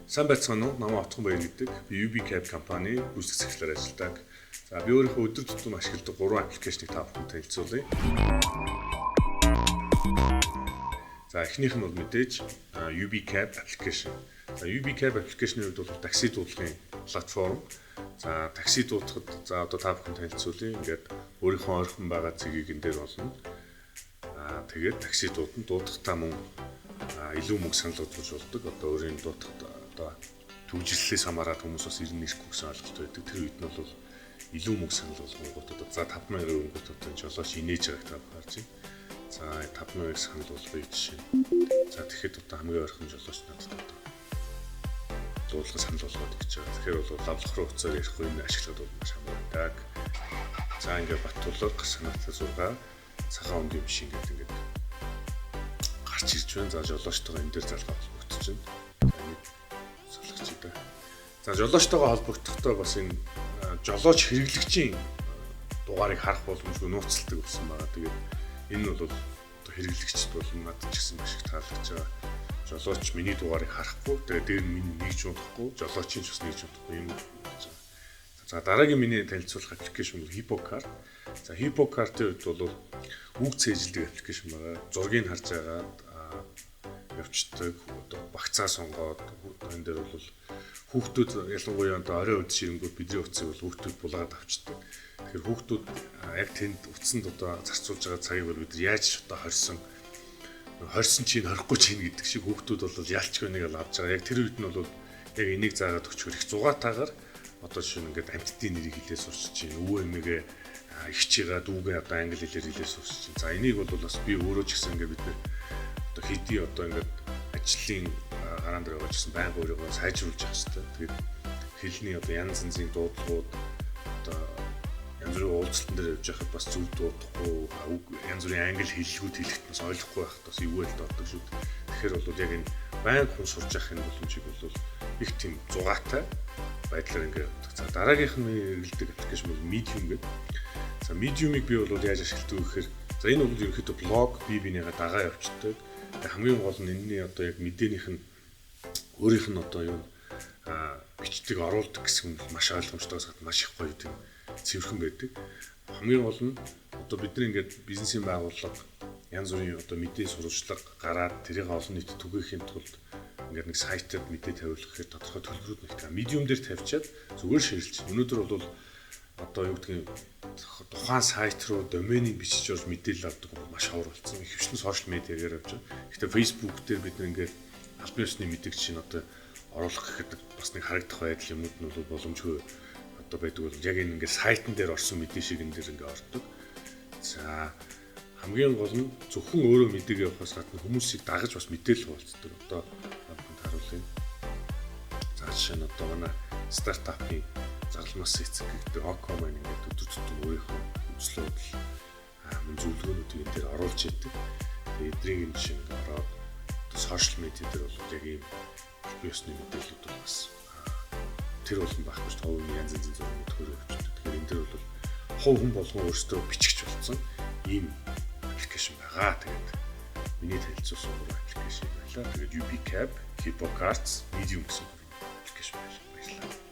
Сайн байцгаана уу? Намайг Отхон Баяр гэдэг. Би UBCAP компани гүйцэтгэх захирлаар ажилладаг. За би өөрийнхөө өдөр тутам ашигладаг 3 аппликейшнийг та бүхэнд танилцуулъя. За эхнийх нь бол мэдээж UBCAP аппликейшн. За UBCAP аппликейшний хувьд бол такси дуудлагын платформ. За такси дуудахад за одоо та бүхэнд танилцуулъя. Ингээд өөрийнхөө ойрхон байгаа цэгийг энэ дээр болно. Тэгээд такси дуудахдаа мөн илүү мөнгө санал болгож болдог. Одоо өөрийн дуудахад одоо төвжирлээс хамаарат хүмүүс бас 91 гэсэн ойлголт байдаг. Тэр үед нь бол илүү мөнгө санал болгонгууд одоо за 5000 өнгөт одоо жолооч инээж байгааг та харж байна. За 5000 санал болгоё жишээ. За тэгэхэд одоо хамгийн ойрхон жолооч надад одоо дуудлага санал болгоод гэж байгаа. Тэгэхээр бол лавлах руу уцаар ярихгүй энэ ашиглаад бол маш хамаатай. За ингээд Баттулга санаатай 6 цагаан өнгийн машин гэдэг ингээд гарч ирж байна. За жолоочтойгоо энэ дээр залгаа холбогдож байна. Салгаж идэв. За жолоочтойгоо холбогдохдоо бас энэ жолооч хэрэглэгчийн дугаарыг харах боломжгүй нууцлалдаг болсон байгаа. Тэгээд энэ бол одоо хэрэглэгчд бол надад ч гэсэн маш их таалагдж байгаа. Жолооч миний дугаарыг харахгүй, тэгээд дээр нь миний нэгж унахгүй, жолоочийн ч бас нэгж унахгүй юм болж байгаа. За дараагийн миний танилцуулах аппликейшн бол HippoCart. За HippoCart-ийн хувьд бол үг цээжилдэг аппликейшн байгаа. Зургийг харж агаад явцдаг, одоо багцаа сонгоод энэ дээр бол хүүхдүүд ялангуяа одоо орой өд ширэнгүүд бидний утсыг бол хүүхдүүд булгаад авчдаг. Тэгэхээр хүүхдүүд яг тэнд утсанд одоо зарцуулж байгаа цагийг бол бид яаж одоо хорсон чинь хорихгүй чинь гэдэг шиг хүүхдүүд бол ялчгүй нэг л авч байгаа. Яг тэр үед нь бол яг энийг заагаад өчгөр их зугаатаагаар одоо шинэ ингээд амьтдын нэрийг хэлээ сурч чинь өвөө эмээгээ ихчийгээ дүүгээ одоо англи хэлээр хэлээ сурч чинь. За энийг бол бас би өөрөө ч гэсэн ингээд бид одоо хэдий одоо ингээд ажлын гараан дээр байгаа ч гэсэн байнга өөрийгөө сайжруулж явах хэрэгтэй. Тэгээд хэлний одоо янз янзын дуудлагууд одоо янз бүрийн уулзалтан дээр явж байхад бас зөв дуудахгүй янз бүрийн англи хэллэгүүд хэлэхэд бас ойлгохгүй байхад бас эвгүй л доодог шүү. Тэгэхээр бол яг энэ байнга хүн сурч явах энэ боломжийг бол их тийм зугаатай байдлаар ингээд за дараагийнх нь хэрэглэдэг аппликейшн бол Medium гэдэг. За Medium-ыг би бол яаж ашигладаг вэ гэхээр за энэ бол ерөнхийдөө блог бинийгээ дагаа явуулдаг. Хамгийн гол нь энэний одоо яг мэдээнийх нь өөрийнх нь одоо юу бичдэг оруулдаг гэсэн нь маш ойлгомжтойгоос маш их гоё тийм цэвэрхэн байдаг. Хамгийн гол нь одоо бидний ингээд бизнесийн байгууллага янз бүрийн одоо мэдээ сурвалжлага гараад тэрийг олон нийтэд түгээхийн тулд ингээд нэг сайтад мэдээ тавиулах гэхээр тодорхой төлбөрүүд нэгтэй. Medium дээр тавьчаад зүгээр ширэлж. Өнөөдөр бол одоо юу гэдгийг тухайн сайт руу доменийг бичиж орж мэдээлэл авдаг маш ховор болсон. Ихэвчлэн сошиал медиагаар явж байгаа. Гэхдээ Facebook дээр бид ингээд албан ёсны мэдээлэл чинь одоо оруулах гэхэд бас нэг харагдах байдал юмуд нь бол боломжгүй одоо байдаг бол яг энэ ингээд сайтн дээр орсон мэдээ шиг энэ дээр ингээд ордог. За хамгийн гол нь зөвхөн өөрөө мэдээг явахаас гадна хүмүүсийг дагаж бас мэдээлэл хуваалцдаг. Одоо хамт харуулъя. За жишээ нь одоо манай стартапын зарламаас эцэг гэдэг Ocom ингээд өдөр тутам өөрийнхөө үйлчлүүд мөн зөвлөгөөнүүдийг энэ дээр оруулж идэг. Тэгээд эдрийг энэ шиг ороод сошиал медиа дээр бол яг ийм бизнесний мэдээлэлүүд бол бас тэр бол байхгүй шүү дээ. Янз янзын зүйлүүд төрөө авчдаг. Тэгэхээр энэ дээр бол хувь хүн болгон өөрсдөө бичгч болсон ийм аппликейшн байгаа. Тэгээд миний танилцуулсан аппликейшн байлаа. Тэгээд UBCAP, HippoCart, Medium гэсэн аппликейшн байлаа.